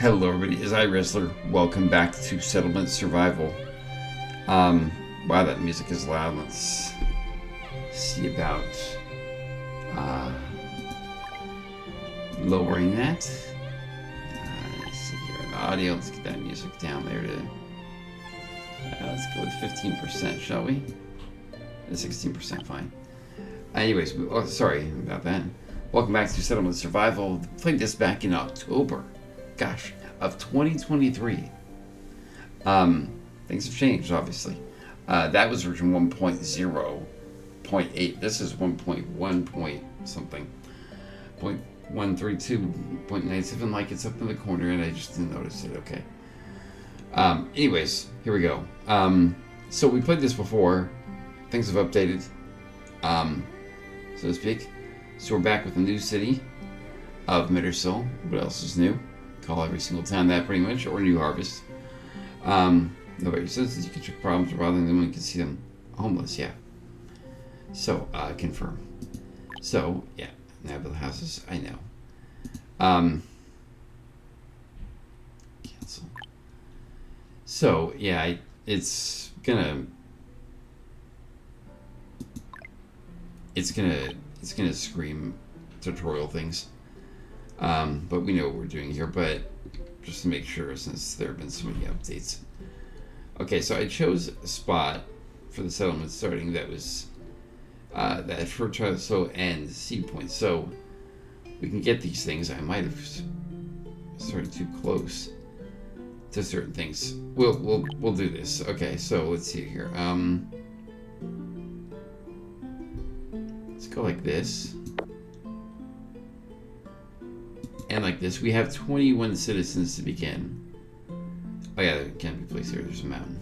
Hello everybody, it's iWrestler. Welcome back to Settlement Survival. Wow, that music is loud. Let's see about lowering that. Let's see here in the audio. Let's get that music down there to let's go with 15%, shall we? 16%, fine. Anyways, sorry about that. Welcome back to Settlement Survival. Played this back in October. Gosh, of 2023. Things have changed, obviously. That was version 1.0.8. This is 1.1 point something. 0.132.97, like it's up in the corner, and I just didn't notice it. Okay. Anyways, here we go. So we played this before. Things have updated, so to speak. So we're back with a new city of Mittersill. What else is new? Call every single town that pretty much, or New Harvest. Nobody says that you can check problems rather than when you can see them homeless, yeah. So, confirm. So, yeah, now build houses, I know. Cancel. So, yeah, it's gonna scream tutorial things. But we know what we're doing here, but just to make sure, since there have been so many updates. Okay, so I chose a spot for the settlement starting that was that fertile soil and seed point. So we can get these things. I might have started too close to certain things. We'll do this. Okay, so let's see here. Let's go like this. And like this, we have 21 citizens to begin. Oh yeah, it can't be placed there. There's a mountain.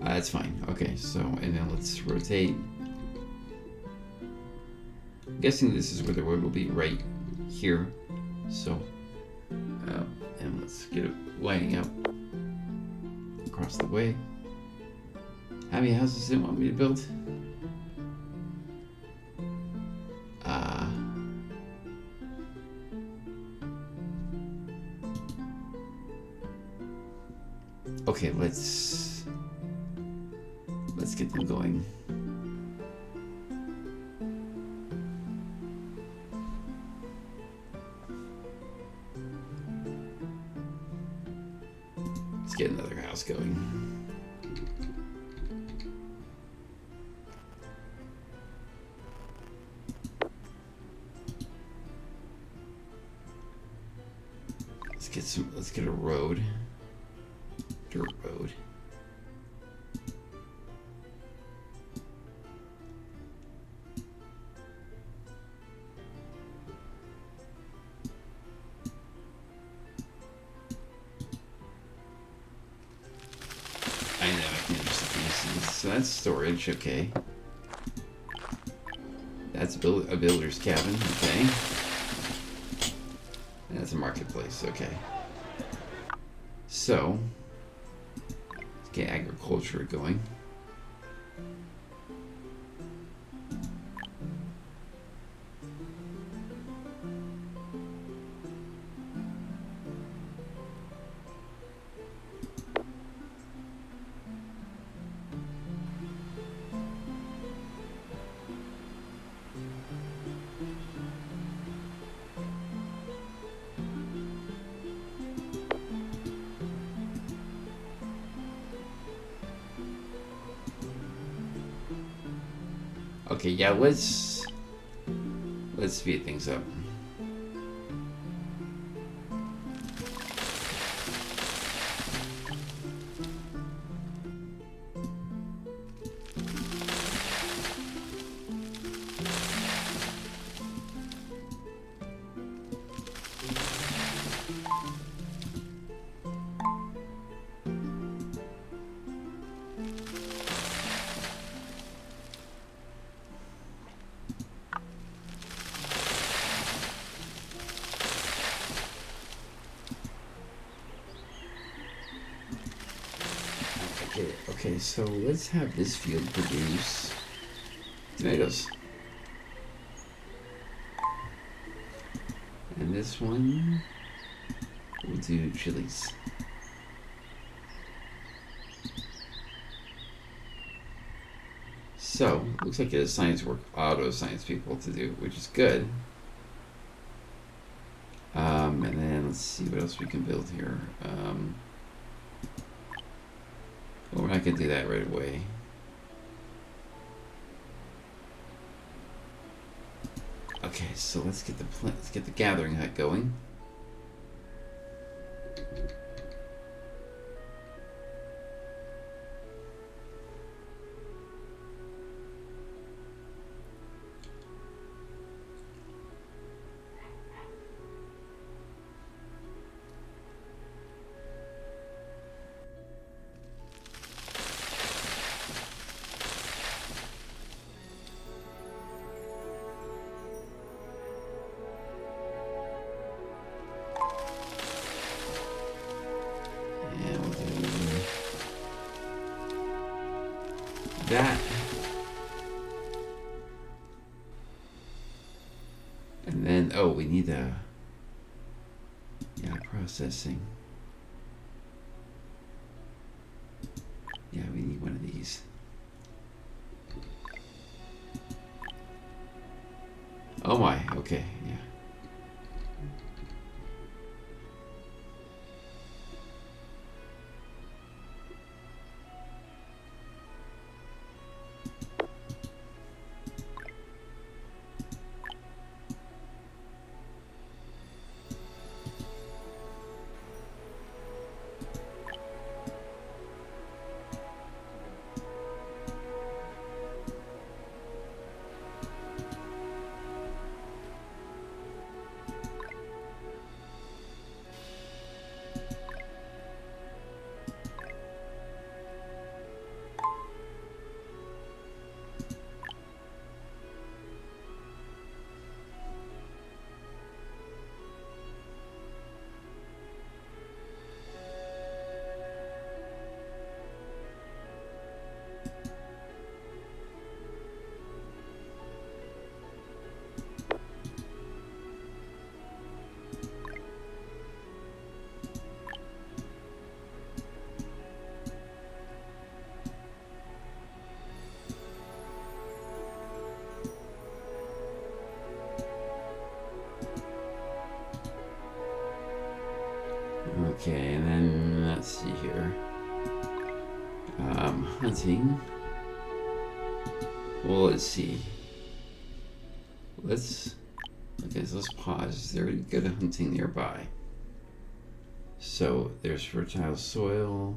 That's fine. Okay, so, and then let's rotate. I'm guessing this is where the road will be, right here. So, and let's get it lining up across the way. How many houses do you want me to build? Okay, let's get them going. Let's get another house going. Let's get a road. Dirt road. I know, I can understand this. So that's storage, okay. That's a builder's cabin, okay. And that's a marketplace, okay. So, let's get agriculture going. Okay, yeah, let's speed things up. Okay, so let's have this field produce tomatoes. And this one We'll do chilies. So, looks like it has science work, auto science people to do, which is good. And then let's see what else we can build here. Well, we're not going to do that right away. Okay, so let's get the gathering hut going. That, and then we need processing. Yeah, we need one of these. Oh my, okay, yeah. Okay, and then let's see here. Hunting. Well, let's see. Okay, so let's pause. Is there good hunting nearby? So there's fertile soil.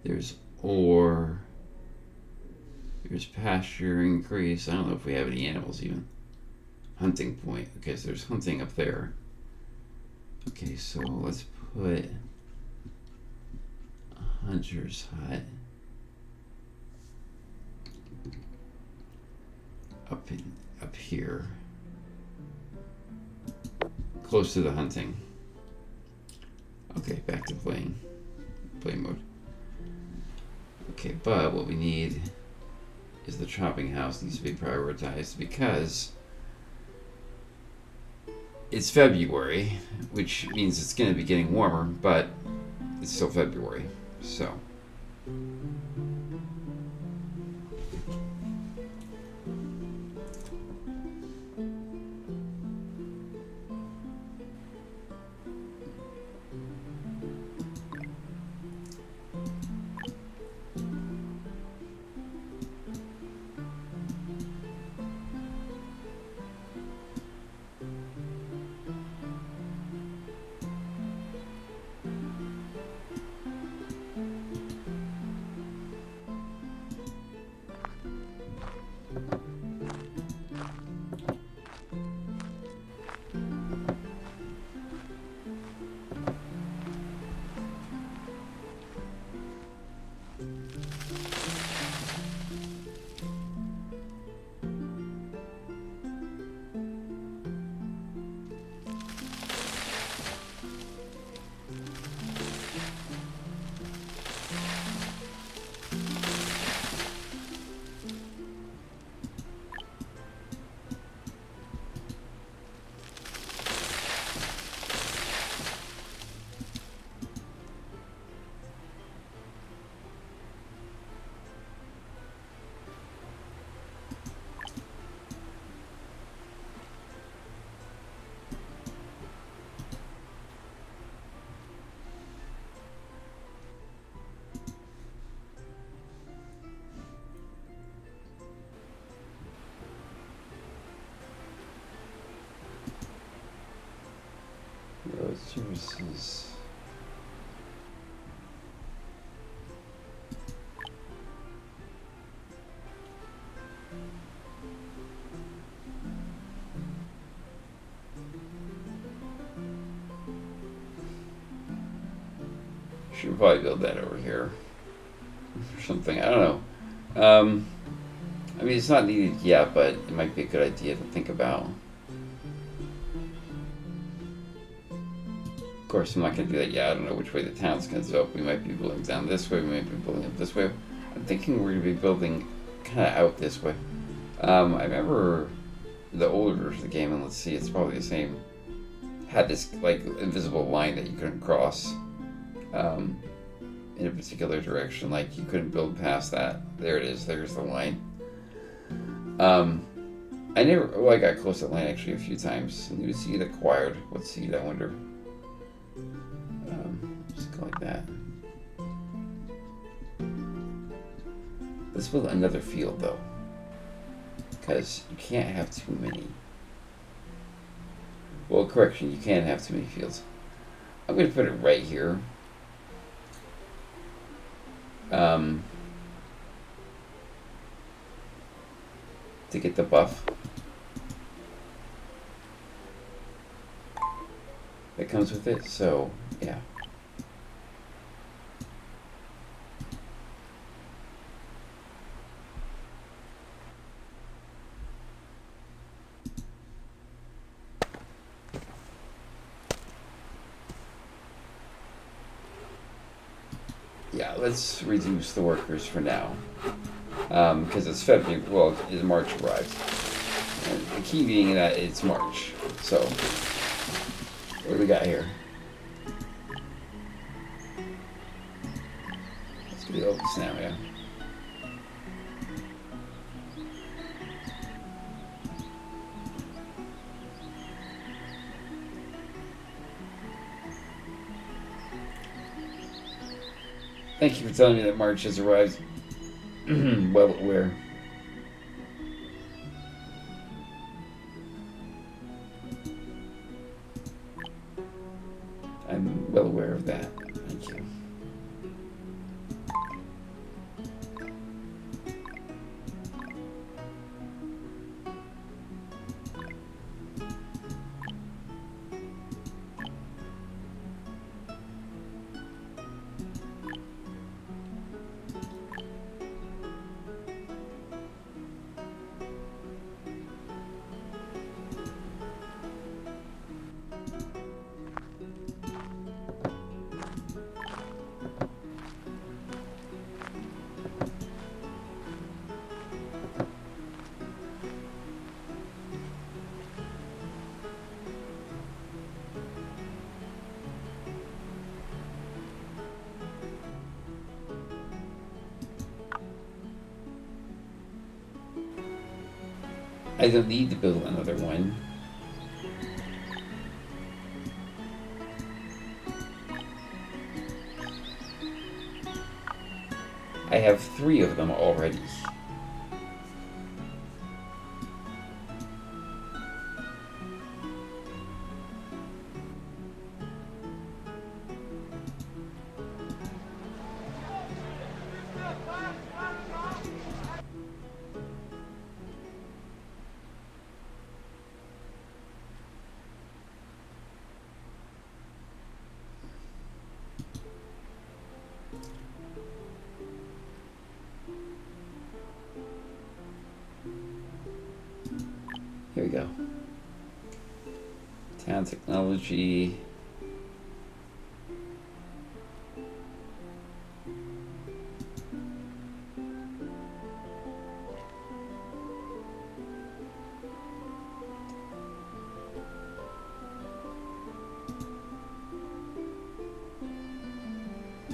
There's ore. There's pasture increase. I don't know if we have any animals even. Hunting point. Okay, so there's hunting up there. Okay, so let's put a hunter's hut up here, close to the hunting. Okay, back to play mode. Okay, but what we need is the chopping house needs to be prioritized because it's February, which means it's going to be getting warmer, but it's still February, so. Road services. Should probably build that over here or something. I don't know. I mean, it's not needed yet, but it might be a good idea to think about. Of course, I'm not going to do that yet. I don't know which way the town's going to develop. We might be building down this way. We might be building up this way. I'm thinking we're going to be building kind of out this way. I remember the older version of the game, and let's see, it's probably the same. Had this like invisible line that you couldn't cross in a particular direction. Like you couldn't build past that. There it is. There's the line. I got close to that line actually a few times. New seed acquired. What seed, I wonder? Just go like that. Let's build another field though, because you can't have too many. Well, correction, you can't have too many fields. I'm going to put it right here. To get the buff that comes with it. So, yeah. Yeah, let's reduce the workers for now. Because it's February, well, March arrives. And the key being that it's March. So, what do we got here? Let's do the Opus now, yeah. Thank you for telling me that March has arrived. Well aware. I'm well aware of that. Thank you. I don't need to build another one. I have 3 of them already. Here we go. Town technology.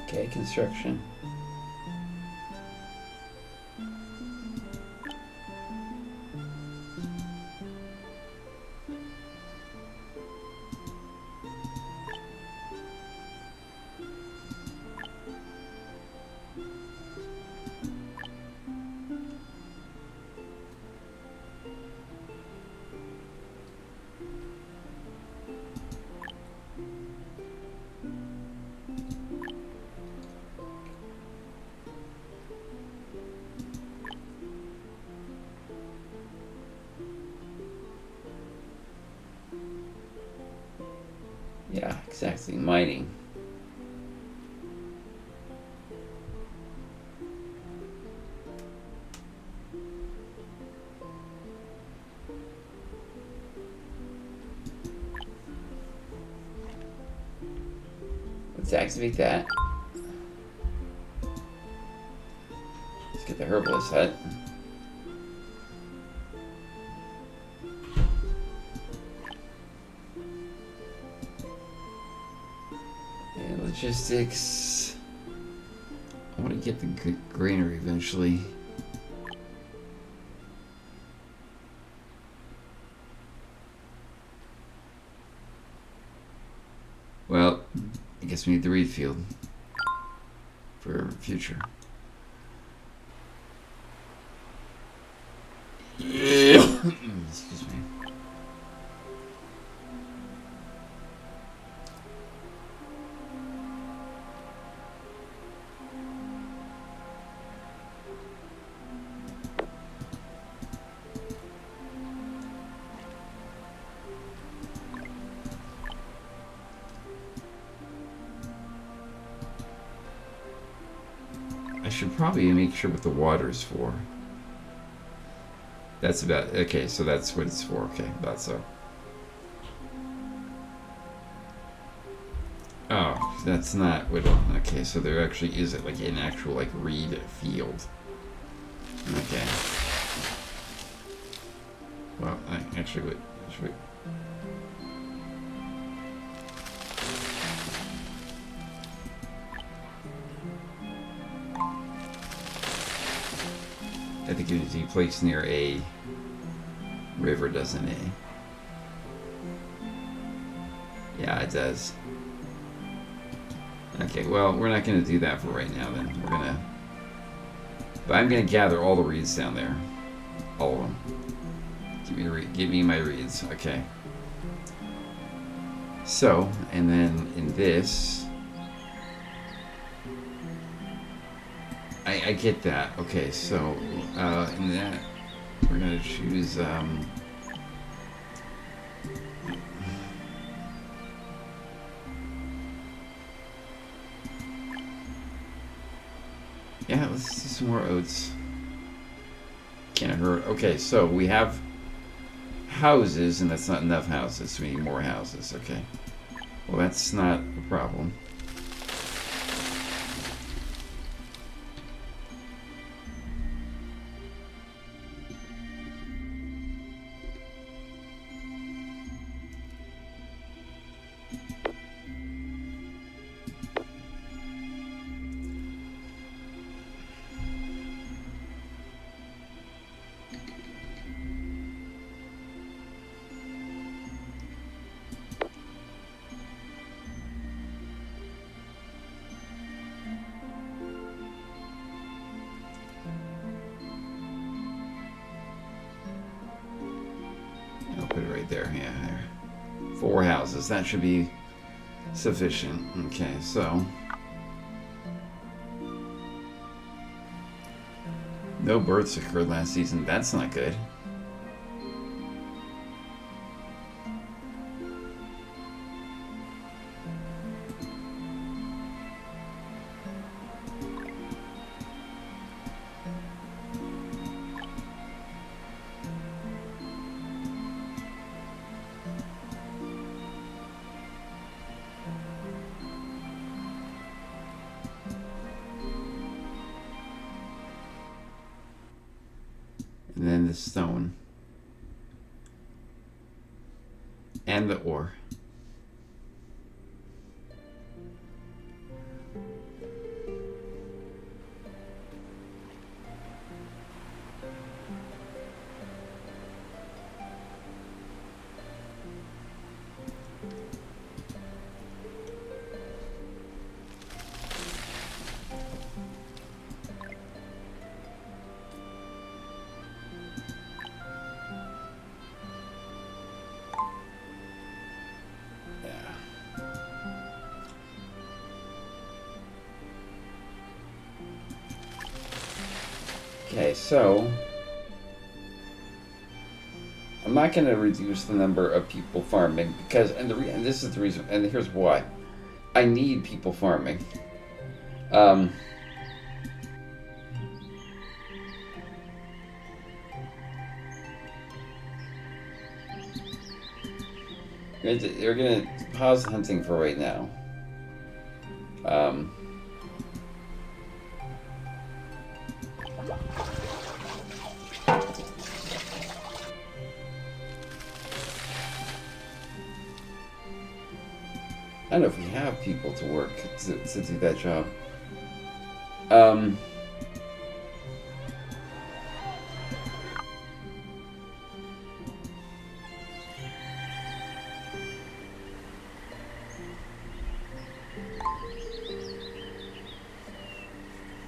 Okay, construction. Yeah, exactly. Mining. Let's activate that. Let's get the herbalist hut. And logistics. I want to get the granary eventually. Well, I guess we need the reed field for future. Excuse me. I should probably make sure what the water's for. That's about, okay, so that's what it's for. Okay, that's so. Oh, that's not what, okay, so there actually is like an actual like reed field. Okay. Well, actually, wait, I think it needs to be placed near a river, doesn't it? Yeah, it does. Okay, well, we're not going to do that for right now then. We're going to... But I'm going to gather all the reeds down there. All of them. Give me my reeds. Okay. So, and then in this... I get that. Okay, so in that we're gonna choose yeah, let's do some more oats. Can't hurt. Okay, so we have houses, and that's not enough houses, so we need more houses. Okay, well, that's not a problem. I'll put it right there. Yeah, there. 4 houses. That should be sufficient. Okay, so no births occurred last season. That's not good. And then the stone. And the ore. Okay, so I'm I'm not going to reduce the number of people farming because, and this is the reason, and here's why. I need people farming. We're gonna pause hunting for right now. I don't know if we have people to work to do that job.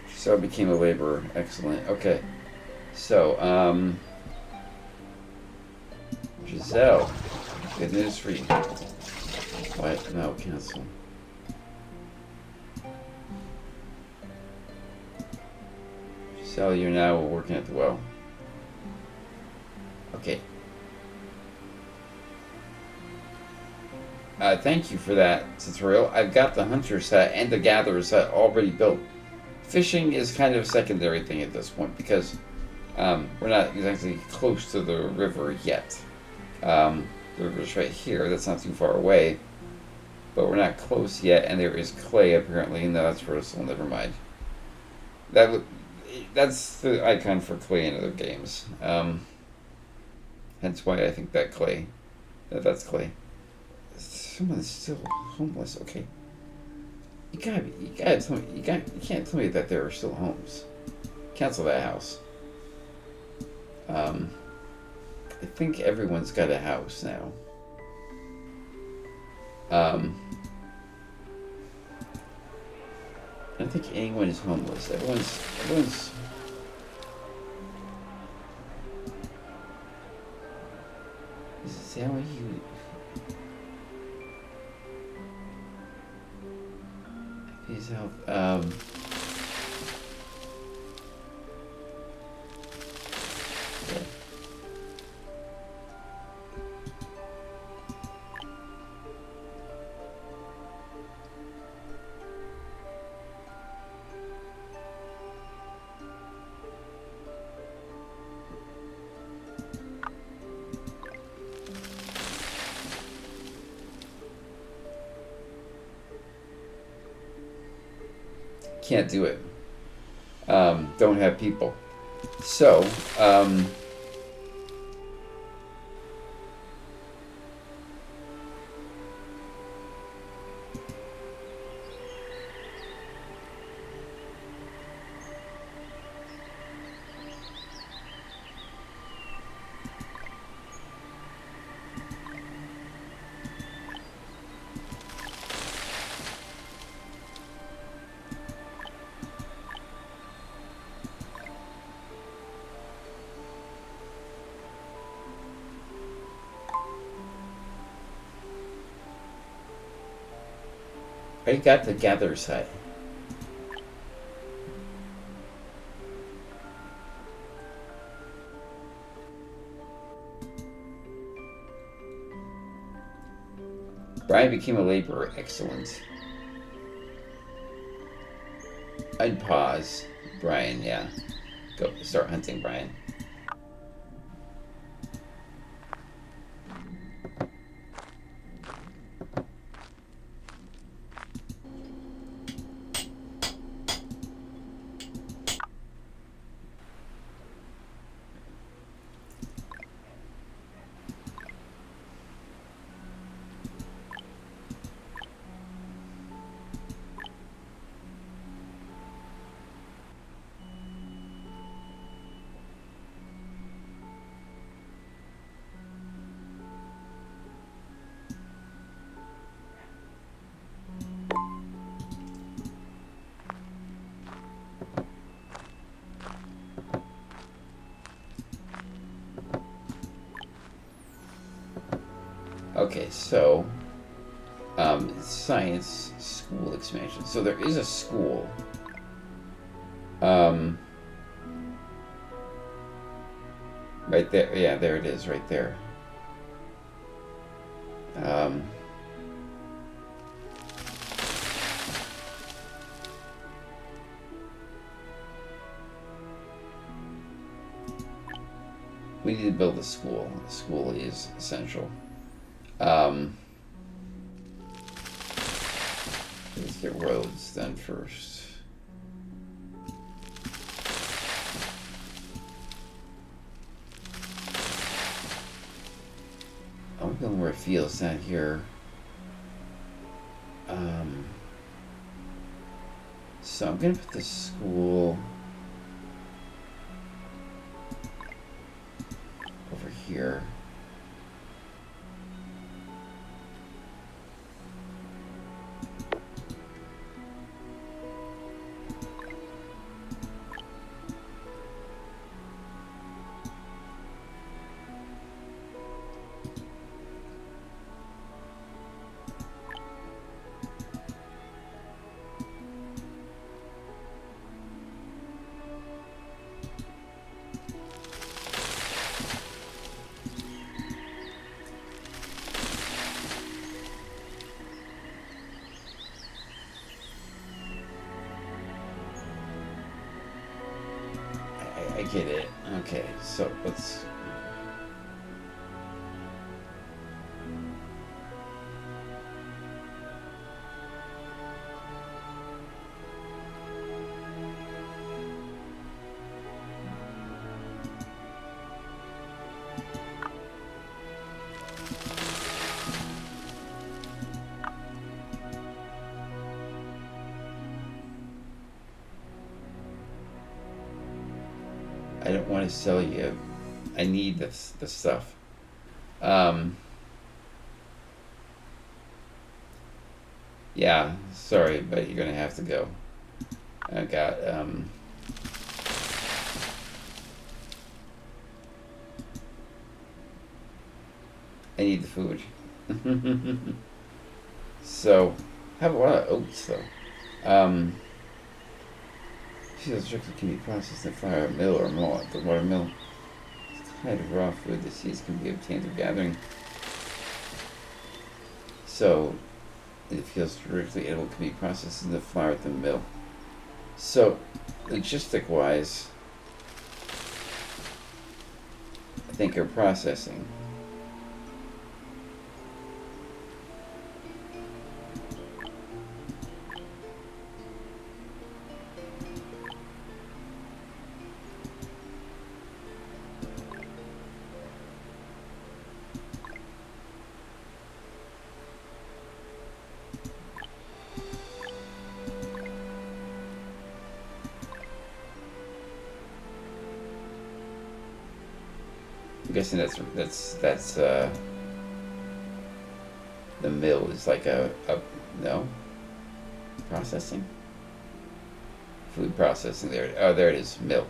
So I became a laborer. Excellent. Okay. So, Giselle. Good news for you. What? No, cancel. Giselle, you're now working at the well. Okay. Thank you for that tutorial. I've got the hunter's hut and the gatherer's hut already built. Fishing is kind of a secondary thing at this point because we're not exactly close to the river yet. The river's right here. That's not too far away. But we're not close yet, and there is clay apparently. No, that's Bristol. Never mind. That's the icon for clay in other games. Hence why I think that clay. That's clay. Someone's still homeless. Okay. You gotta tell me. You can't tell me that there are still homes. Cancel that house. I think everyone's got a house now. I don't think anyone is homeless. Everyone's. Is that what you? His health. Yeah. Can't do it. Don't have people. So, I got the gatherer's hut. Brian became a laborer. Excellent. I'd pause. Brian, yeah. Go start hunting, Brian. Okay, so science school expansion. So there is a school. Right there. Yeah, there it is, right there. Um, we need to build a school. The school is essential. Let's get roads done first. I'm building more fields down here. So I'm gonna put the school over here. I get it. Okay, so let's... I don't want to sell you. I need this stuff. Yeah, sorry, but you're gonna have to go. I got I need the food. So, I have a lot of oats though. Seeds strictly can be processed in a flour mill or malt at the water mill. It's kind of raw food. The seeds can be obtained through gathering. So, it feels directly edible can be processed in the flour at the mill. So, logistic-wise, I think you're processing. I'm guessing that's the mill is like a no processing, food processing. There, oh, there it is, mill.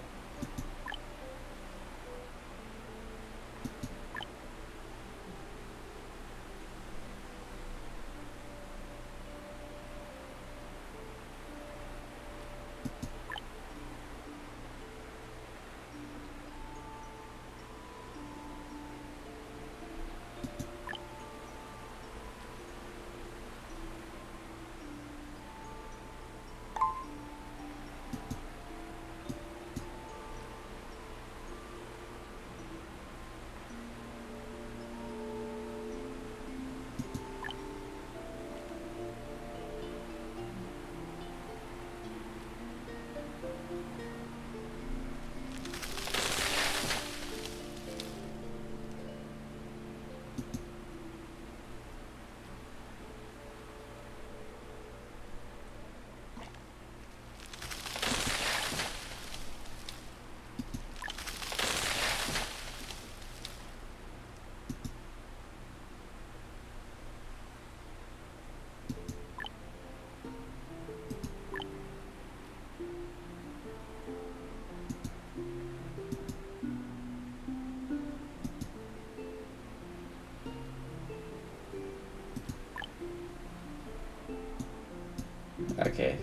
Okay.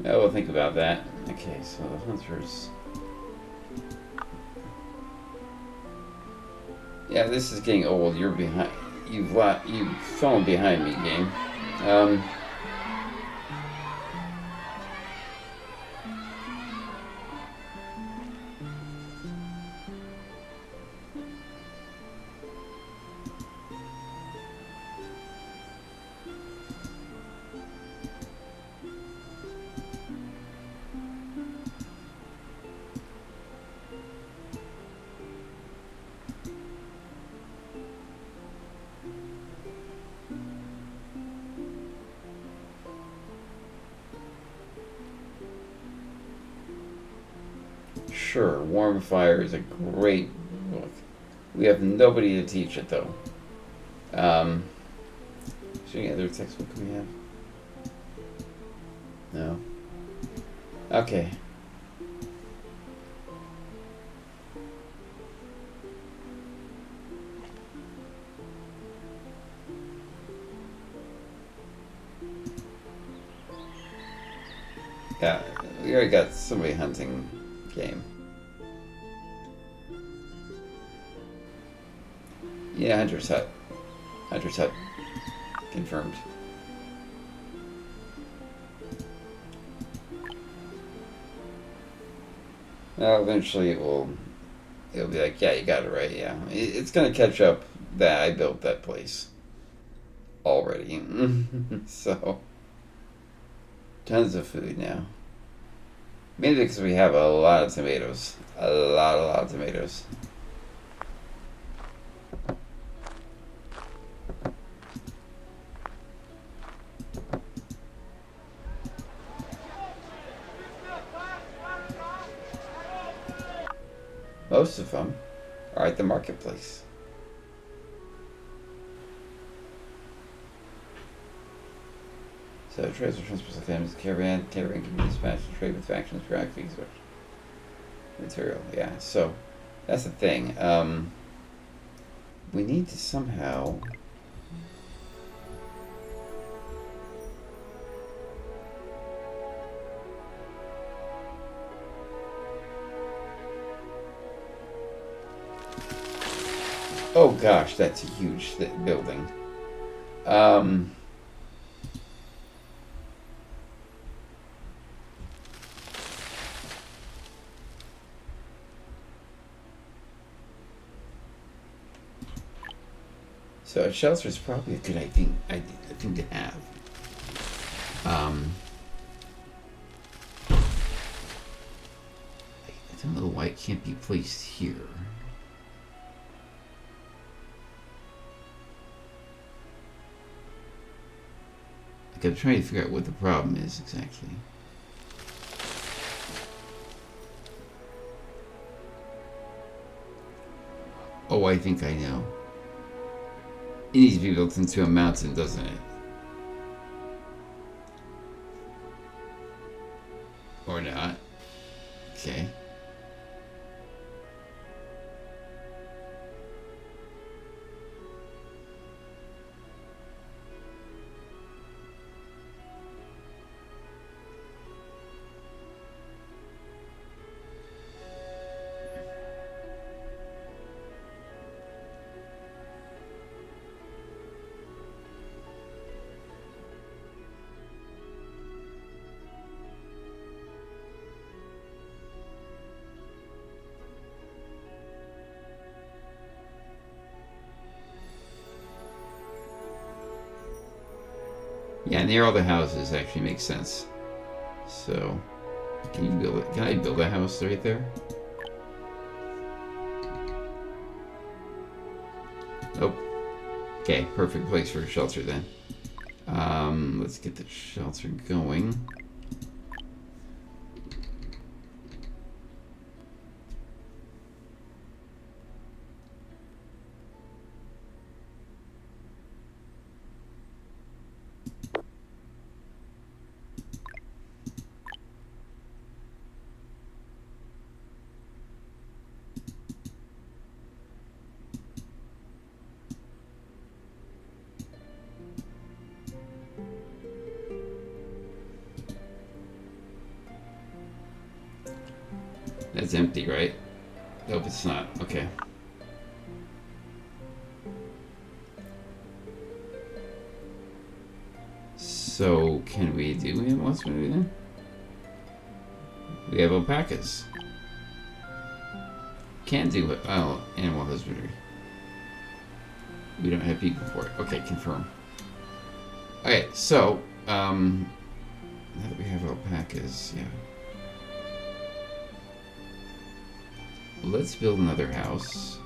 Oh, we'll think about that. Okay, so the hunters. Yeah, this is getting old. You're behind. you've fallen behind me, game. Um, Sure, Warm Fire is a great book. We have nobody to teach it though. Is there any other textbook we have? No. Okay. Yeah, we already got somebody hunting game. Yeah, Hunter's Hut. Hunter's Hut. Confirmed. Well, eventually it'll be like, yeah, you got it right, yeah. It's gonna catch up that I built that place already. So, tons of food now. Mainly because we have a lot of tomatoes. A lot of tomatoes. Most of them are at the marketplace. So trades or transports families, caravan can be dispatched to trade with factions periodically. Material, yeah. So that's the thing. We need to somehow. Oh gosh, that's a huge building. So a shelter is probably a good thing to have. I don't know why it can't be placed here. Like I'm trying to figure out what the problem is exactly. Oh, I think I know. It needs to be built into a mountain, doesn't it? Or not. Okay. Yeah, near all the houses actually makes sense. So, can you build it? Can I build a house right there? Nope. Okay, perfect place for a shelter then. Let's get the shelter going. That's empty, right? Nope, it's not. Okay. So, can we do animal husbandry then? We have alpacas. Can do it. Oh, animal husbandry. We don't have people for it. Okay, confirm. Okay, so, now that we have alpacas, yeah. Let's build another house.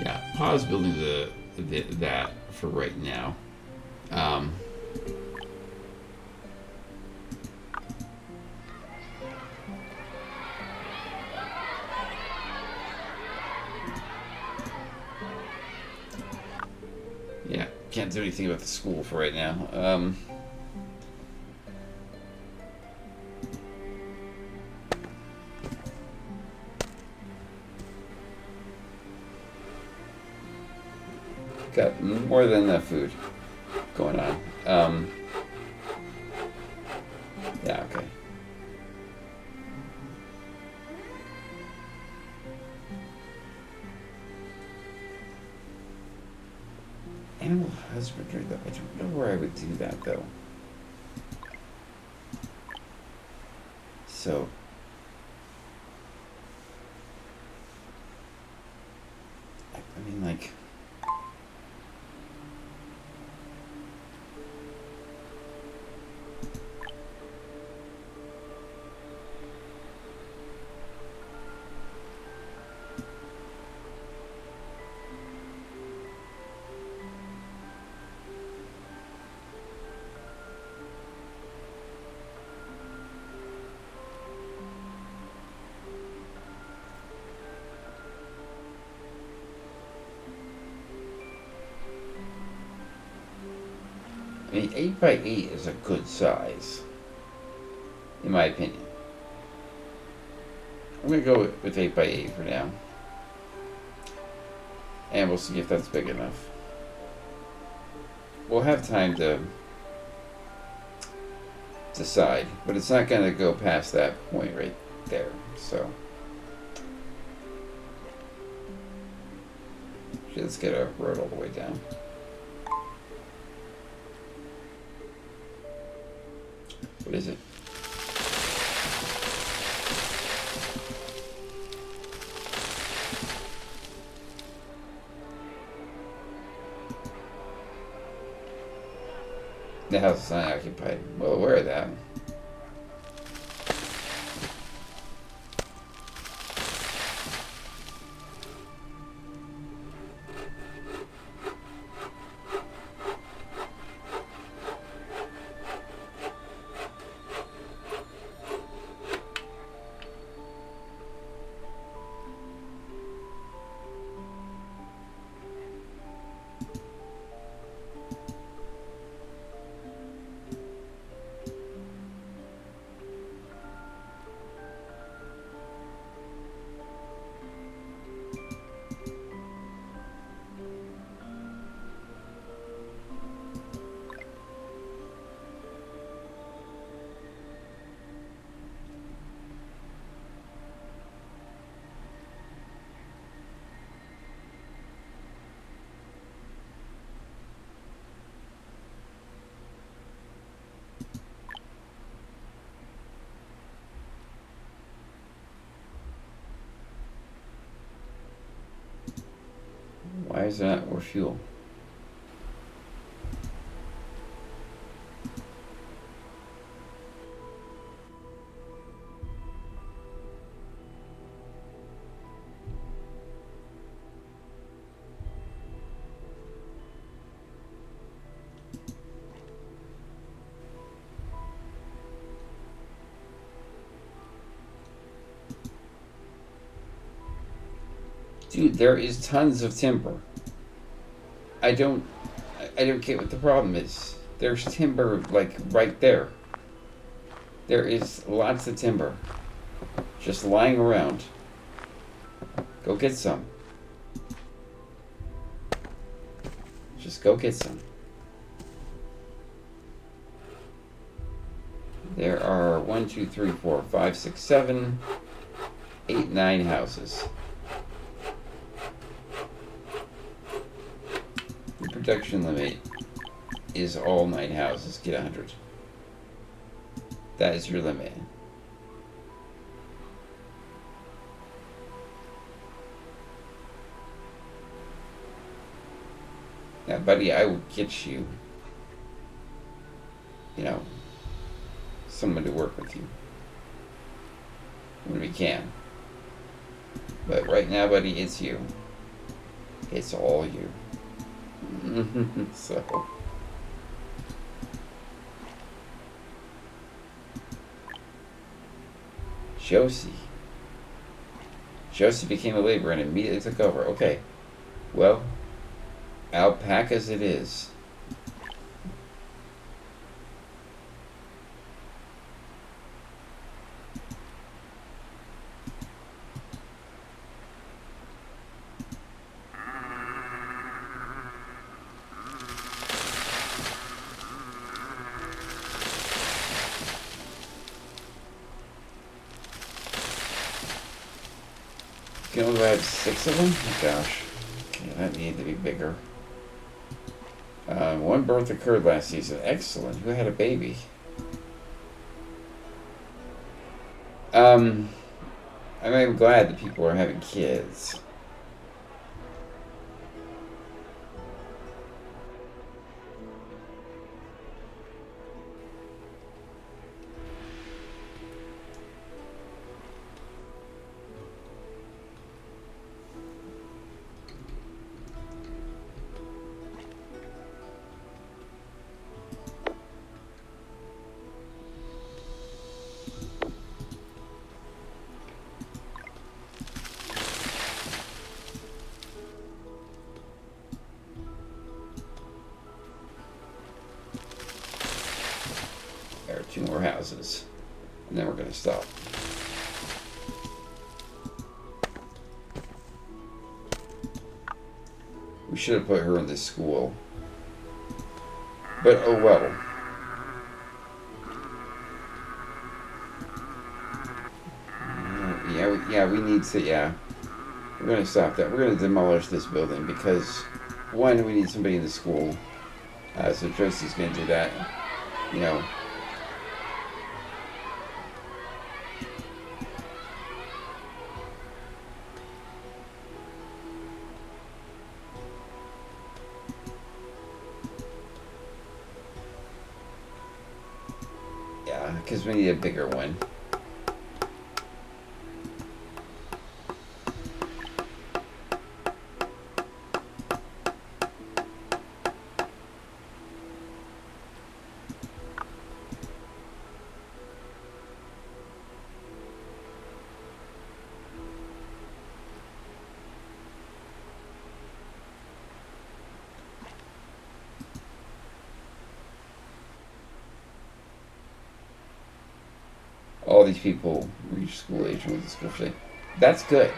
Yeah, pause building that for right now. Um, yeah, can't do anything about the school for right now. Got more than enough food going on. Yeah, okay. Animal husbandry, though. I don't know where I would do that, though. So, I mean, like... I mean, 8 by 8 is a good size, in my opinion. I'm going to go with 8 by 8 for now. And we'll see if that's big enough. We'll have time to decide, but it's not going to go past that point right there, so. Let's get our road all the way down. What is it? The house is unoccupied. Well aware of that. Why is that more fuel? Dude, there is tons of timber. I don't get what the problem is. There's timber, like, right there. There is lots of timber. Just lying around. Go get some. Just go get some. There are 1, 2, 3, 4, 5, 6, 7, 8, 9 houses. The production limit is all 9 houses. Get 100. That is your limit. Now, buddy, I will get you, someone to work with you when we can. But right now, buddy, it's you. It's all you. So... Josie became a laborer and immediately took over. Okay. Well, alpacas it is. You can only have 6 of them? Oh gosh. Okay, that needed to be bigger. One birth occurred last season. Excellent. Who had a baby? I'm glad that people are having kids. There are 2 more houses. And then we're going to stop. We should have put her in this school. But oh well. Yeah, we need to, We're going to stop that. We're going to demolish this building because, one, we need somebody in the school. So Josie's going to do that. Yeah, because we need a bigger one. All these people reach school age and went to school for day. That's good.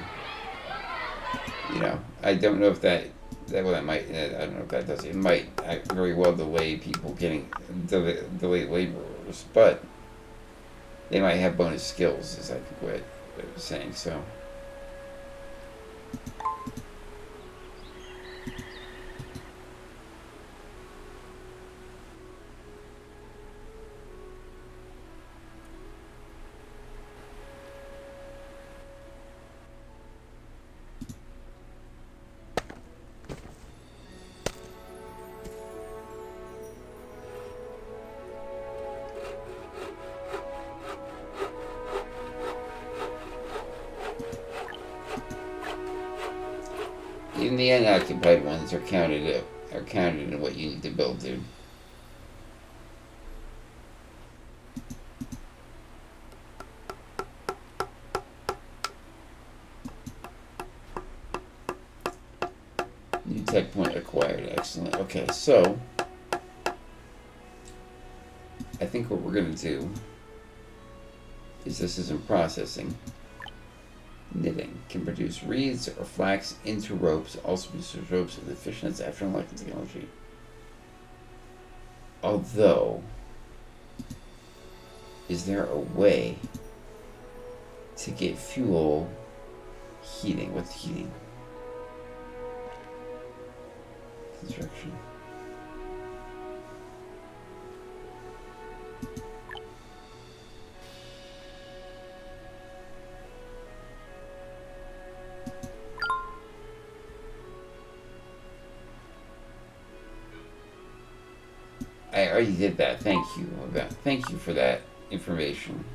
I don't know if that might, I don't know if that does, it might very well delay people getting, delay laborers, but they might have bonus skills, is I think what I was saying, so. Even the unoccupied ones are counted in what you need to build, dude. tech point acquired. Excellent. Okay, so I think what we're going to do is this is in processing. Knitting can produce reeds or flax into ropes. Also produces ropes with efficient after unlocking technology. Although, is there a way to get fuel heating? What's heating? Construction. I already did that. Thank you. Thank you for that information.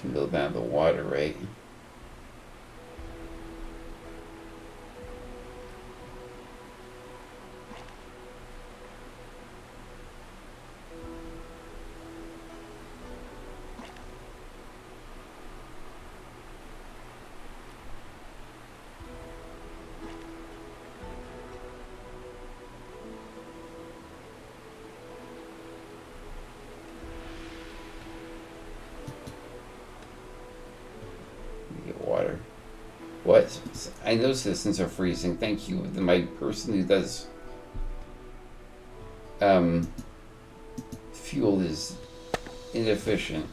Can build down the water, right? Water. What? I know citizens are freezing. Thank you. My person who does fuel is inefficient.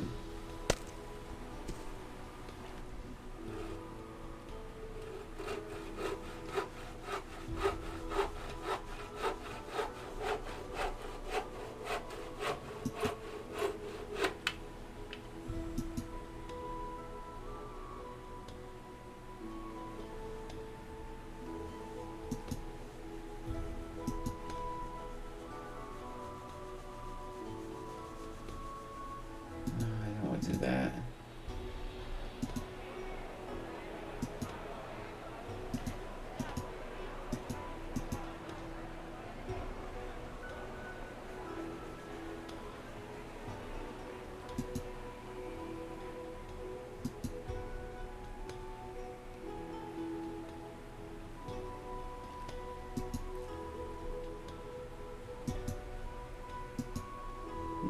That.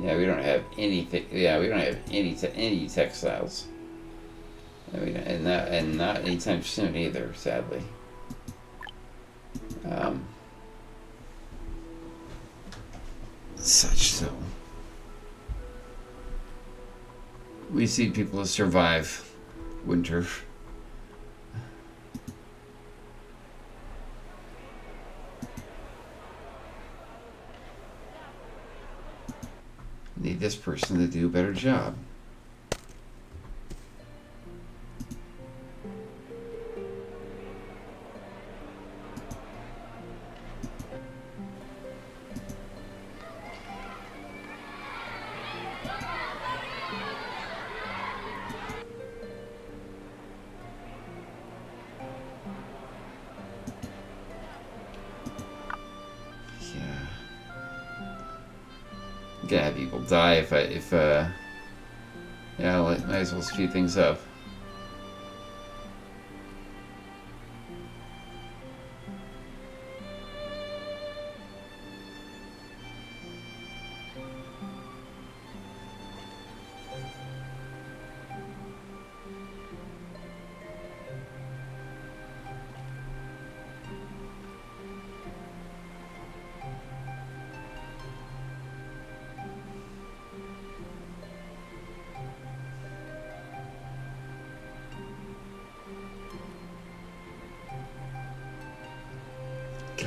Yeah, we don't have anything. Yeah, we don't have any textiles. And not anytime soon either, sadly. Such so. We see people survive winter. Need this person to do a better job. Gonna have people die if yeah, might as well speed things up.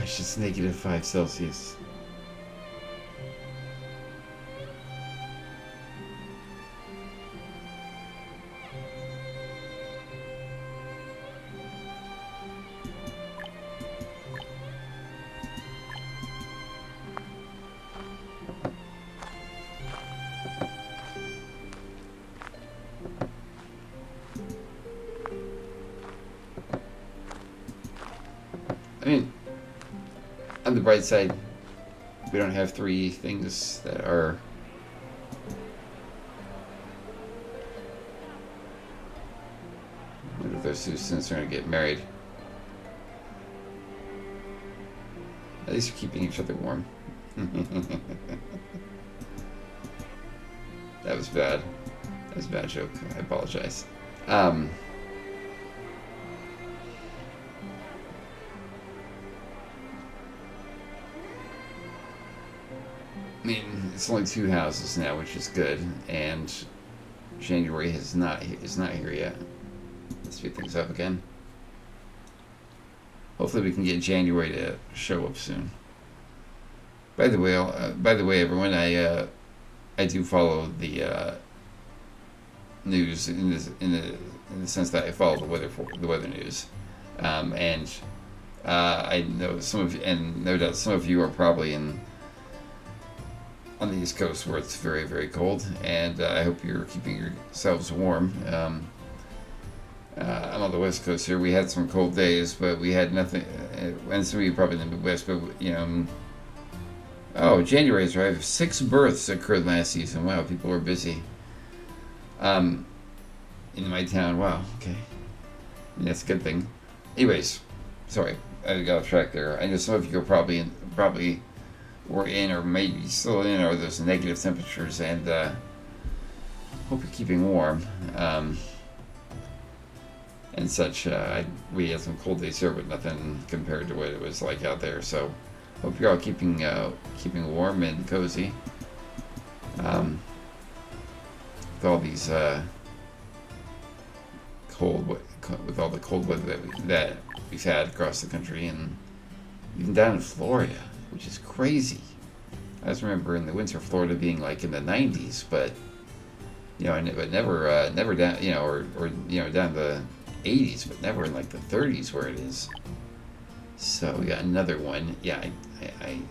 gosh, it's -5 Celsius. I mean, on the bright side, we don't have 3 things that are what if those 2 students are going to get married. At least we're keeping each other warm. That was bad. That was a bad joke. I apologize. I mean, it's only 2 houses now, which is good, and January is not here yet. Let's speed things up again. Hopefully, we can get January to show up soon. By the way, everyone, I do follow the news in the sense that I follow the weather news, and I know some of you, and no doubt some of you are probably on the East Coast where it's very, very cold, and I hope you're keeping yourselves warm. I'm on the West Coast here. We had some cold days, but we had nothing. And some of you probably in the Midwest, but oh, January's right. 6 births occurred last season. Wow, people were busy. In my town. Wow. Okay, I mean, that's a good thing. Anyways, sorry, I got off track there. I know some of you are probably were in or maybe still in or those negative temperatures, and hope you're keeping warm. And such. We had some cold days here, but nothing compared to what it was like out there. So, hope you're all keeping warm and cozy. With all these with all the cold weather that we've had across the country, and even down in Florida, which is crazy. I just remember in the winter Florida being like in the 90s, but never down, or down the 80s, but never in like the 30s where it is. So we got another one. Yeah, I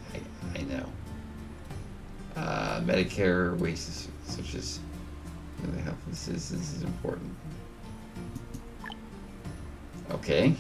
know. Medicare waste such as the health. This is important. Okay.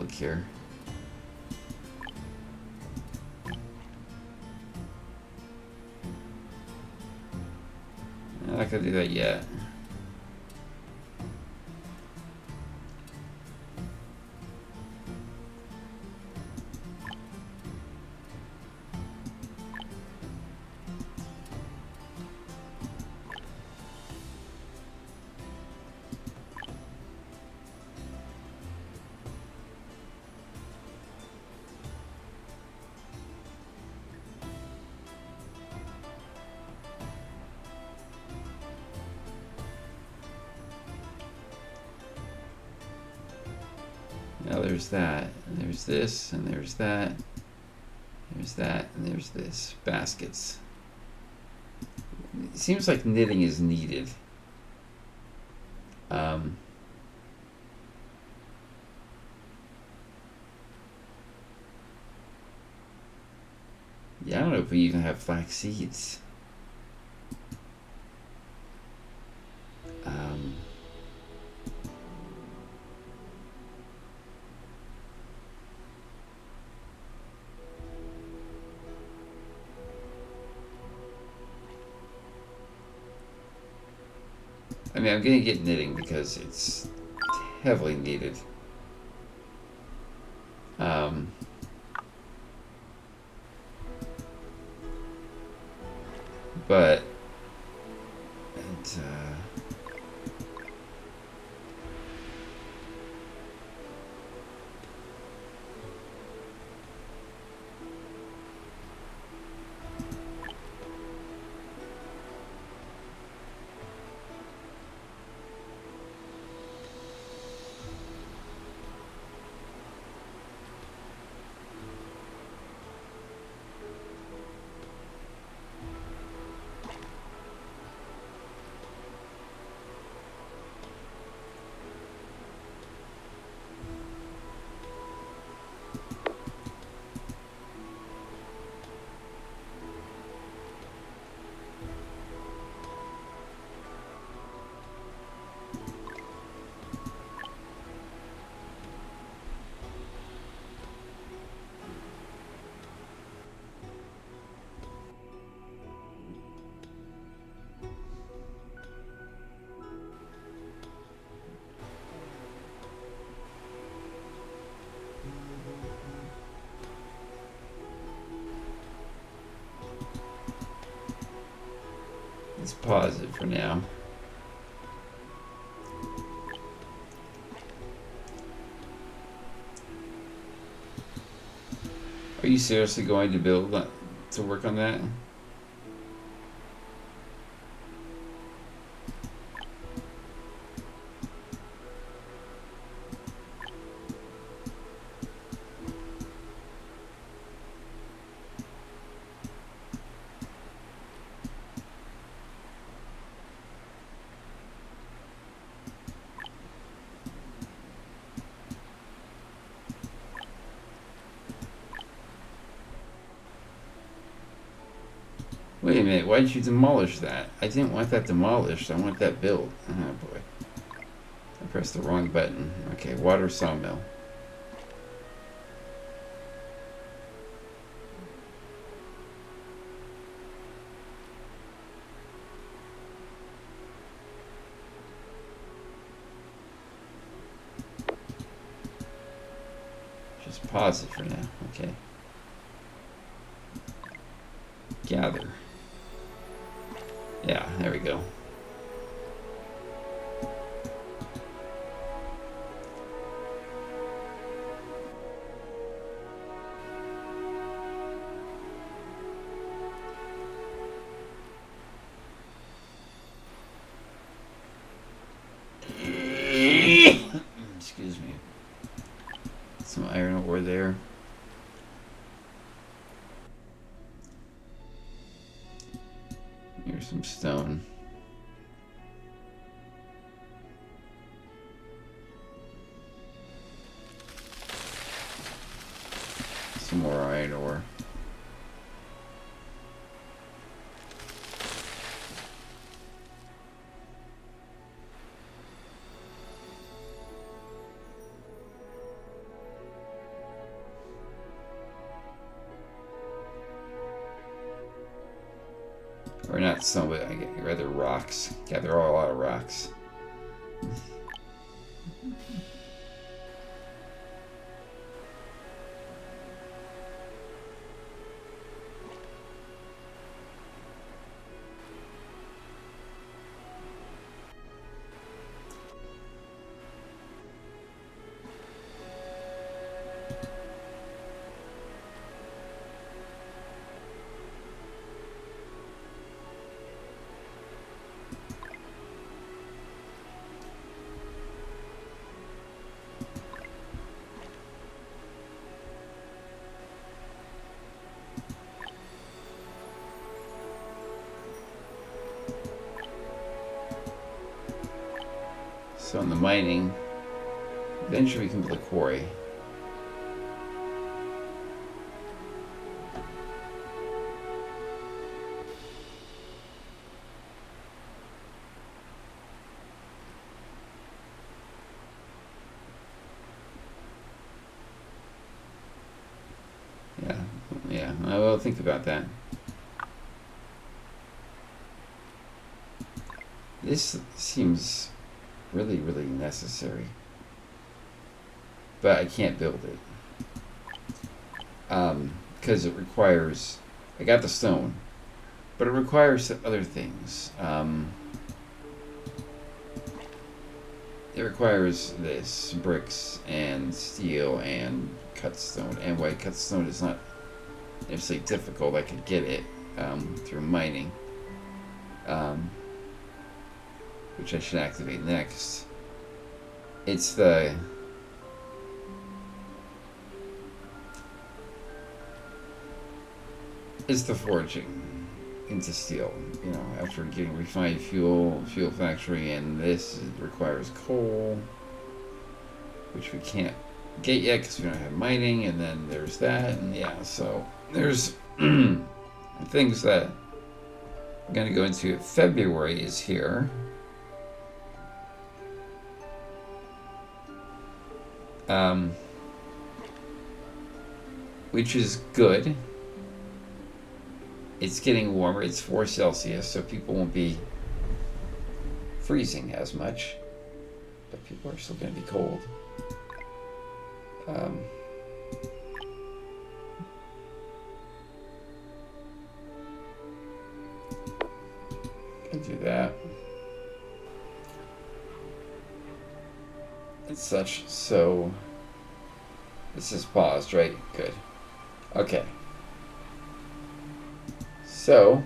look here. I'm not gonna do that yet. Now there's that, and there's this, and there's that. There's that, and there's this. Baskets. It seems like knitting is needed. Yeah, I don't know if we even have flax seeds. I mean, I'm gonna get knitting because it's heavily needed. But let's pause it for now. Are you seriously going to build to work on that? Wait a minute, why did you demolish that? I didn't want that demolished, I want that built. Oh boy. I pressed the wrong button. Okay, water sawmill. Just pause it for now, okay. Gather. Yeah, there we go. Excuse me. Some iron ore there. Here's some stone. Some more iron ore. Or not stone, but rather rocks. Yeah, there are a lot of rocks. So in the mining, eventually we can build a quarry. Yeah, I will think about that. This seems really, really necessary. But I can't build it. Because it requires... I got the stone. But it requires other things. It requires this. Bricks and steel and cut stone. And white cut stone is not necessarily difficult. I could get it through mining. Which I should activate next. It's the... It's the forging into steel. You know, after getting refined fuel factory, and this requires coal, which we can't get yet because we don't have mining, and then there's that, and yeah, so there's things that I'm going to go into. February is here. Which is good. It's getting warmer. It's 4 Celsius, so people won't be freezing as much. But people are still going to be cold. Can do that. And such, so this is paused, right? Good. Okay. So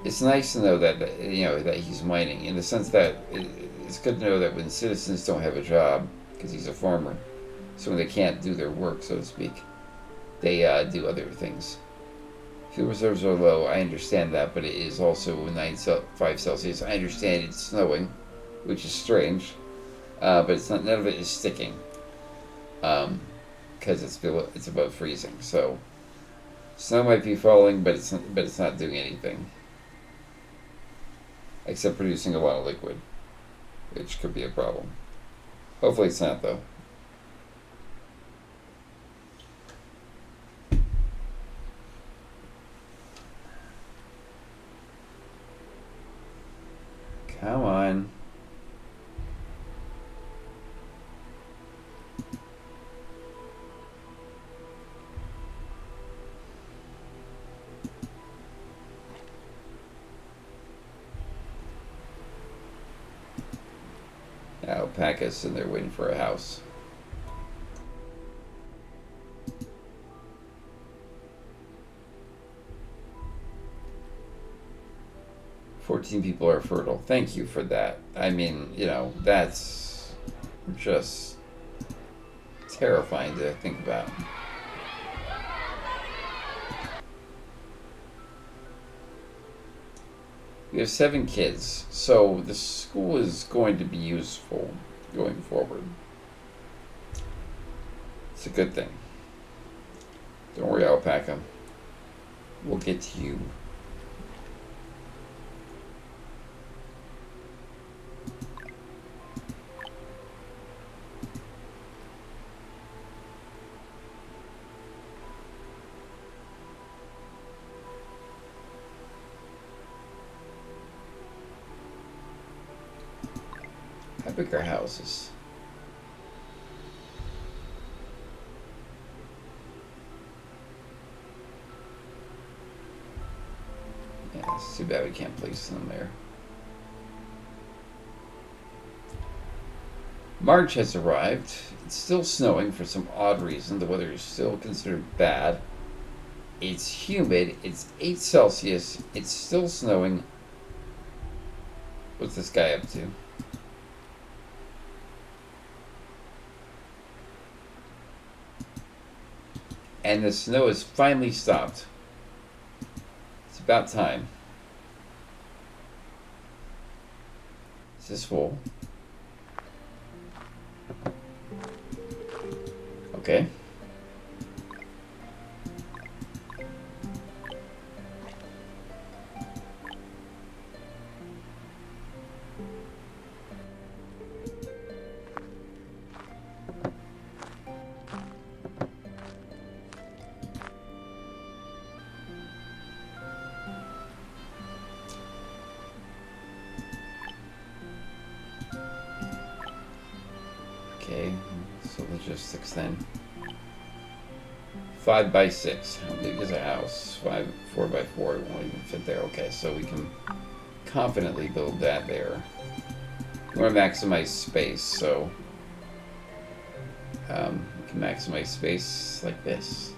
it's nice to know that that he's mining, in the sense that it's good to know that when citizens don't have a job because he's a farmer, so when they can't do their work, so to speak, they do other things. Fuel reserves are low. I understand that, but it is also 5 Celsius. I understand it's snowing, which is strange, but it's not. None of it is sticking, because it's above freezing. So snow might be falling, but it's not doing anything except producing a lot of liquid, which could be a problem. Hopefully, it's not though. Come on. Alpacas, and they're waiting for a house. "14 people are fertile." Thank you for that. I mean, that's just terrifying to think about. We have 7 kids, so the school is going to be useful going forward. It's a good thing. Don't worry, Alpaca. We'll get to you. How big are houses? Yeah, it's too bad we can't place them there. March has arrived. It's still snowing for some odd reason. The weather is still considered bad. It's humid. It's 8 Celsius. It's still snowing. What's this guy up to? And the snow has finally stopped. It's about time. Is this full? Okay. Okay, so logistics then. 5 by 6. How big is a house? 4 by 4. It won't even fit there. Okay, so we can confidently build that there. We want to maximize space, so we can maximize space like this.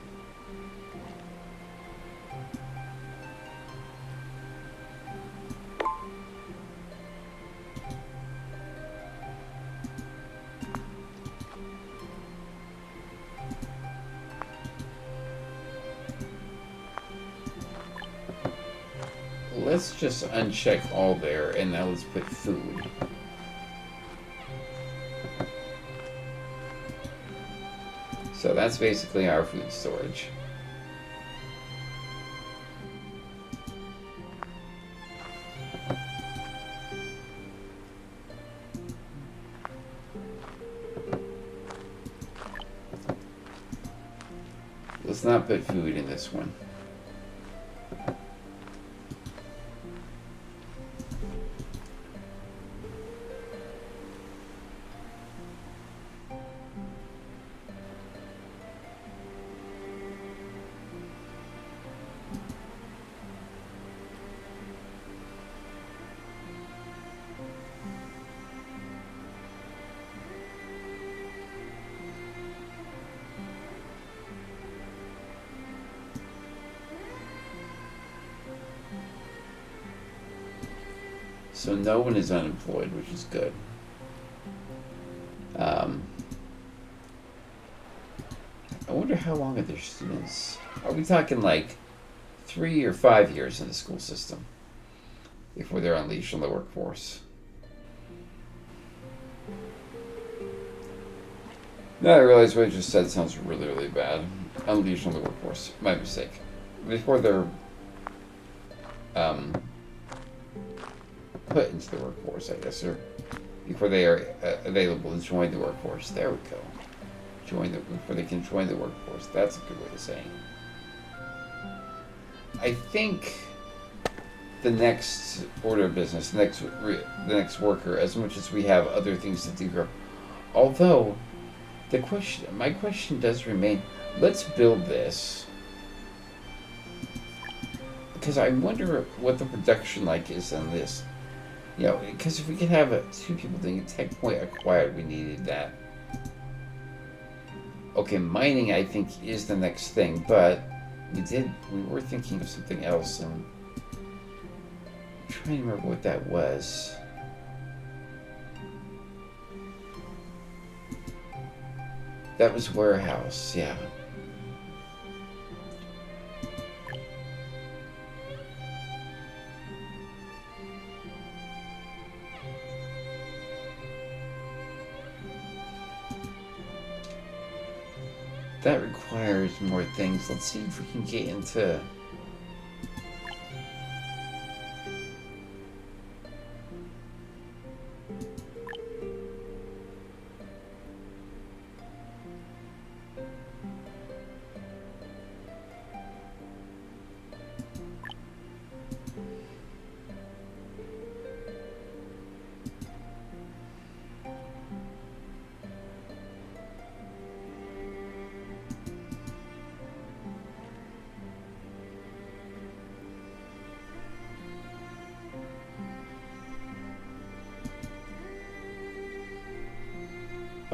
Let's just uncheck all there, and now let's put food. So that's basically our food storage. Let's not put food in this one. So no one is unemployed, which is good. I wonder how long are their students? Are we talking like 3 or 5 years in the school system before they're unleashed on the workforce? No, I realize what I just said sounds really, really bad. Unleashed on the workforce. My mistake. Before they're put into the workforce, I guess, or before they are available to join the workforce. There we go. Before they can join the workforce. That's a good way of saying it. I think the next order of business, the next worker, as much as we have other things to do here. Although, my question does remain, let's build this. Because I wonder what the production like is on this. You know, because if we could have 2 people doing tech point acquired, we needed that. Okay, mining I think is the next thing, but we were thinking of something else, and I'm trying to remember what that was. That was warehouse, yeah. That requires more things. Let's see if we can get into...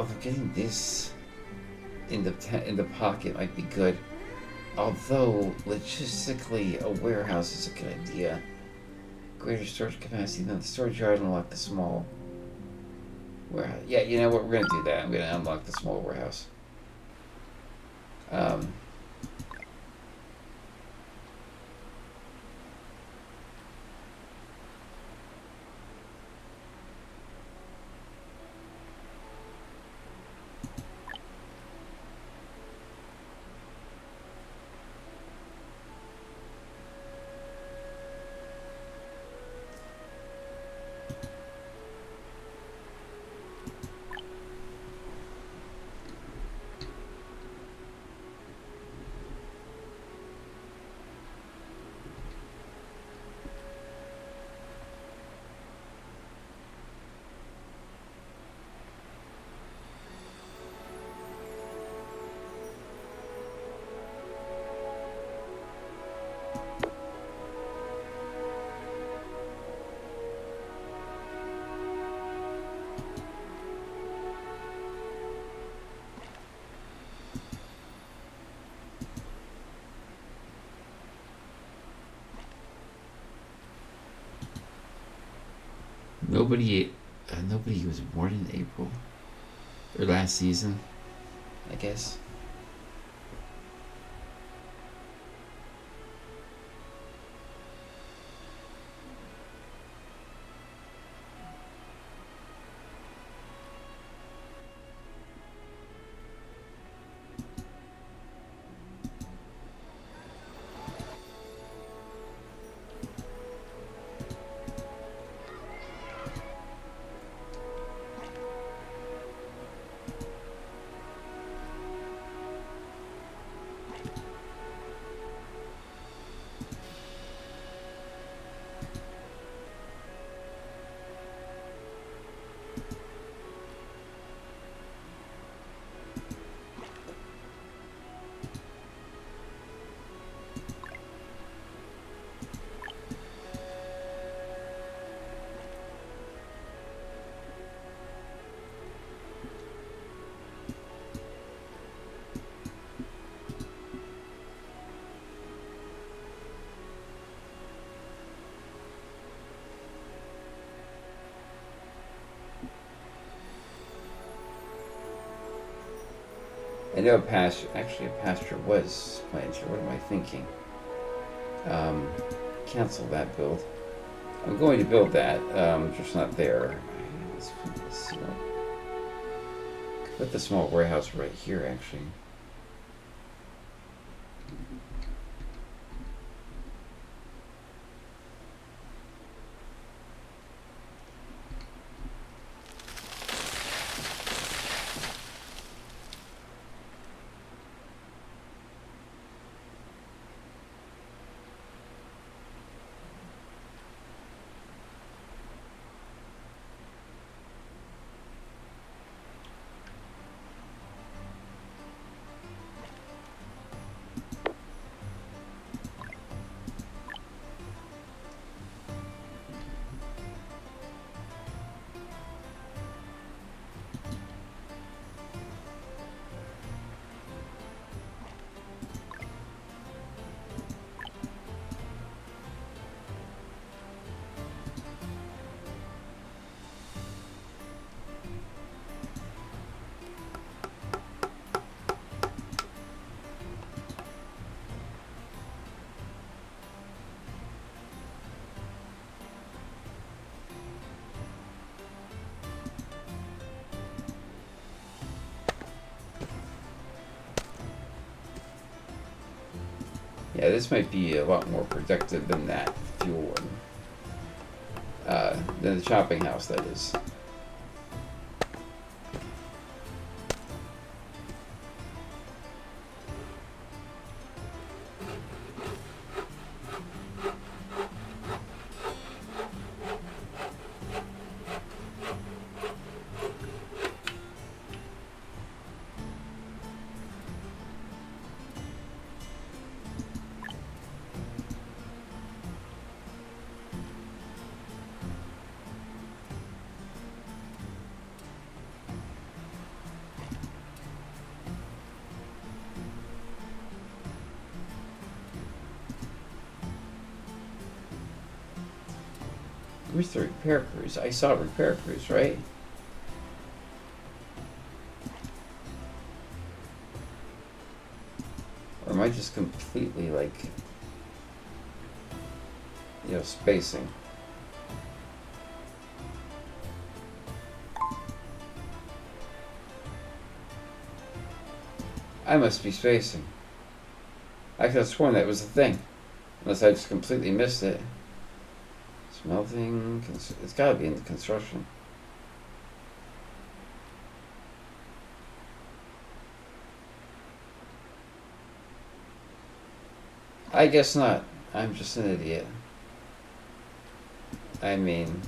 Although getting this in the pocket might be good. Although logistically, a warehouse is a good idea. Greater storage capacity than the storage yard and unlock the small warehouse. Yeah, you know what? We're gonna do that. I'm gonna unlock the small warehouse. Nobody was born in April or last season, I guess. I know a pasture was planted. What am I thinking? Cancel that build. I'm going to build that, just not there. Let's see. Put the small warehouse right here, actually. Yeah, this might be a lot more productive than that fuel one. Than the chopping house, that is. Where's the repair crews? I saw repair crews, right? Or am I just completely, like, you know, spacing? I must be spacing. I could have sworn that was a thing. Unless I just completely missed it. Smelting, it's gotta be in the construction. I guess not. I'm just an idiot. I mean...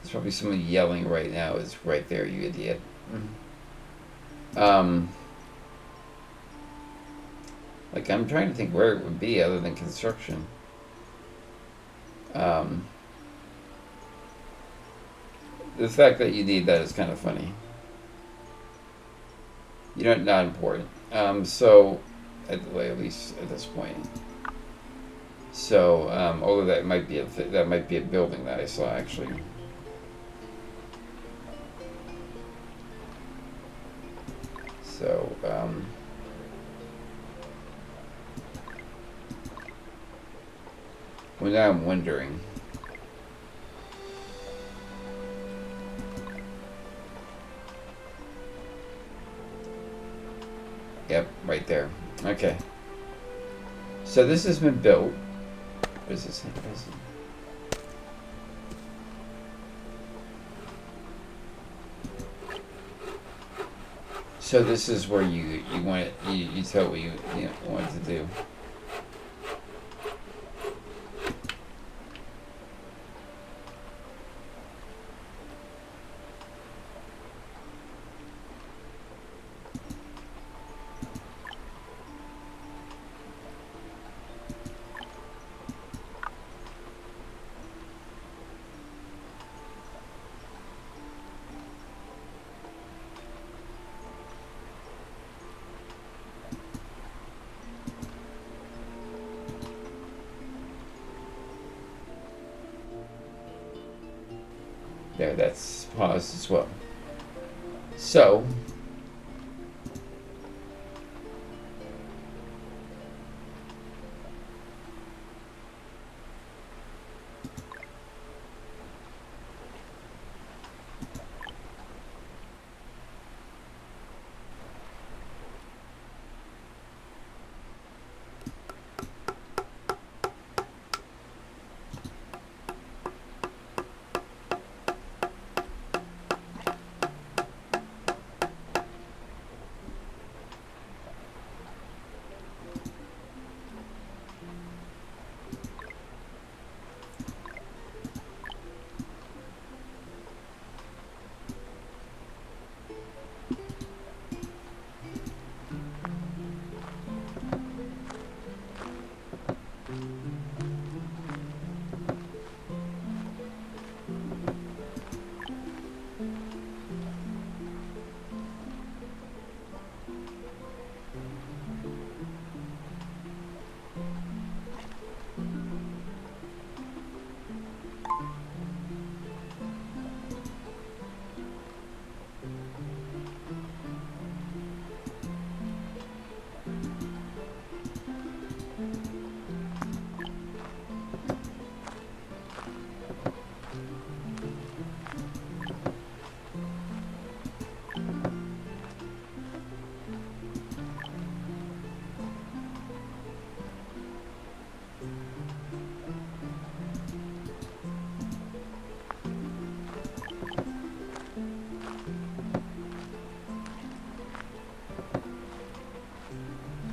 There's probably someone yelling right now. It's right there, you idiot. Like, I'm trying to think where it would be other than construction. The fact that you need that is kind of funny. You know, not important. So, at least at this point. So, although that might be a building that I saw actually. So, well, now I'm wondering. Yep, right there. Okay. So this has been built. What is this? So this is where you want it, you tell what you want to do. There, that's paused as well. So,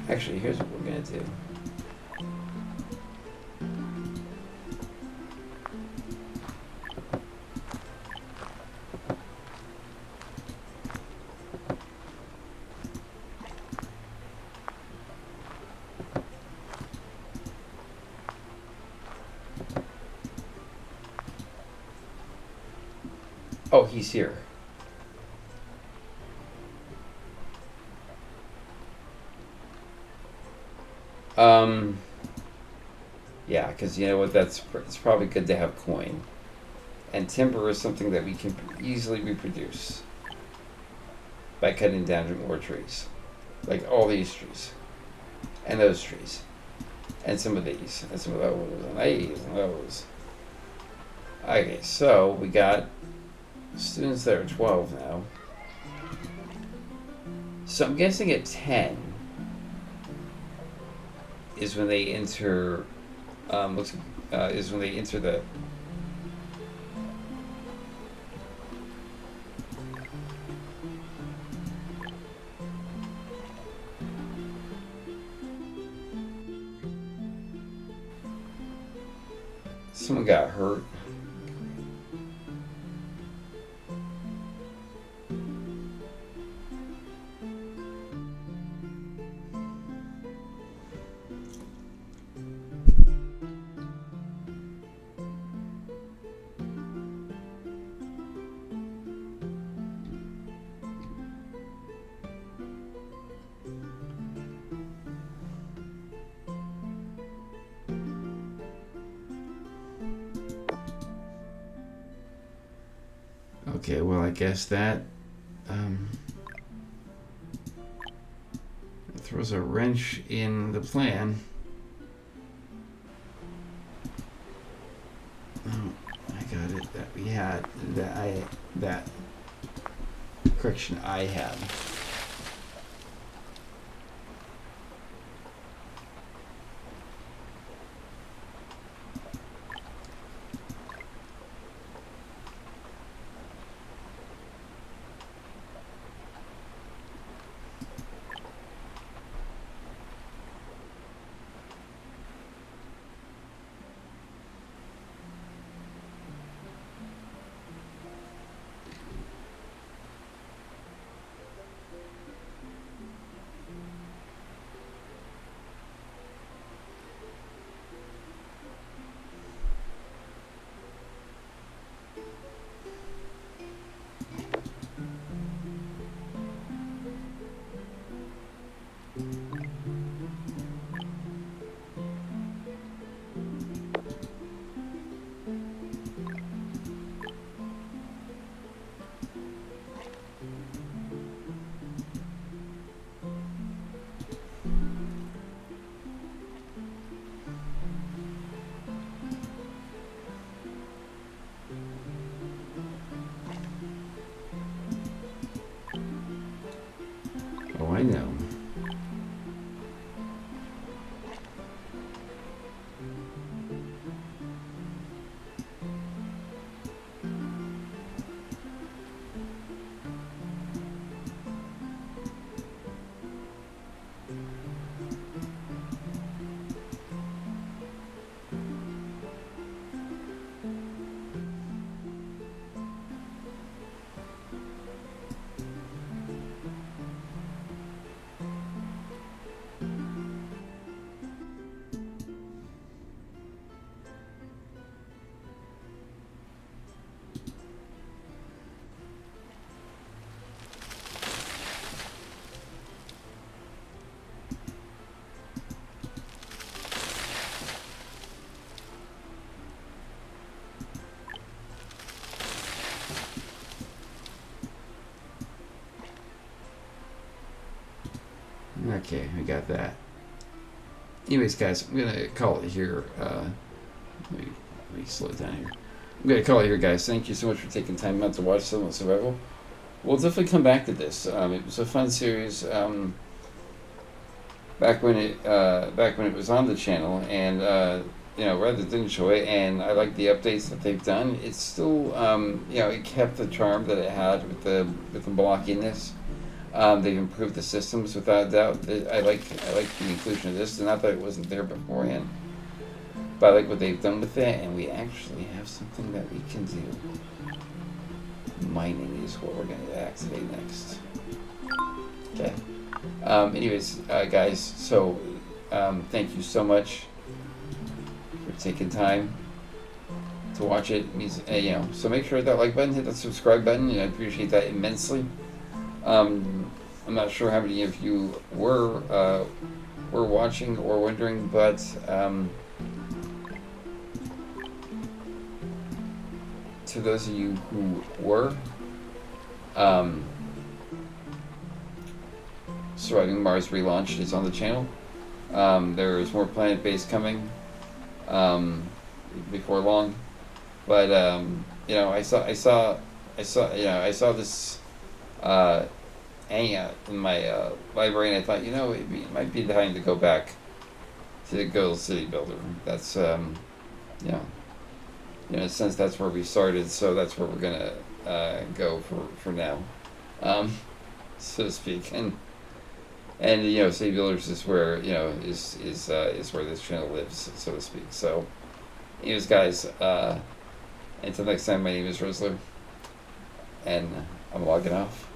actually, here's what we're gonna do. Oh, he's here. Um, yeah, because you know what? It's probably good to have coin, and timber is something that we can easily reproduce by cutting down more trees, like all these trees, and those trees, and some of these, and some of those, and these, and those. Okay, so we got students that are 12 now. So I'm guessing at 10 is when they enter. Is when they enter the. Someone got hurt. Okay, well, I guess that throws a wrench in the plan. Oh, I got it. That we had that correction I had. Oh, I know. Okay, I got that. Anyways, guys, I'm gonna call it here. Let me slow it down here. I'm gonna call it here, guys. Thank you so much for taking time out to watch Settlement Survival. We'll definitely come back to this. It was a fun series back when it was on the channel, and rather did enjoy it, and I like the updates that they've done. It's still it kept the charm that it had with the blockiness. They've improved the systems without a doubt. I like the inclusion of this. Not that it wasn't there beforehand, but I like what they've done with it, and we actually have something that we can do. Mining is what we're going to activate next. Okay. Anyways, guys, so thank you so much for taking time to watch it. It means, so make sure that like button, hit that subscribe button, and I appreciate that immensely. I'm not sure how many of you were were watching or wondering, but to those of you who were, Surviving Mars relaunched is on the channel. There is more Planet Base coming before long, but I saw this hangout in my library, and I thought, it might be time to go back to the good old City Builder. That's in a sense that's where we started, so that's where we're gonna go for now, so to speak. And City Builders is where is where this channel lives, so to speak. So, anyways, guys, until next time, my name is Rizzler, and I'm logging off.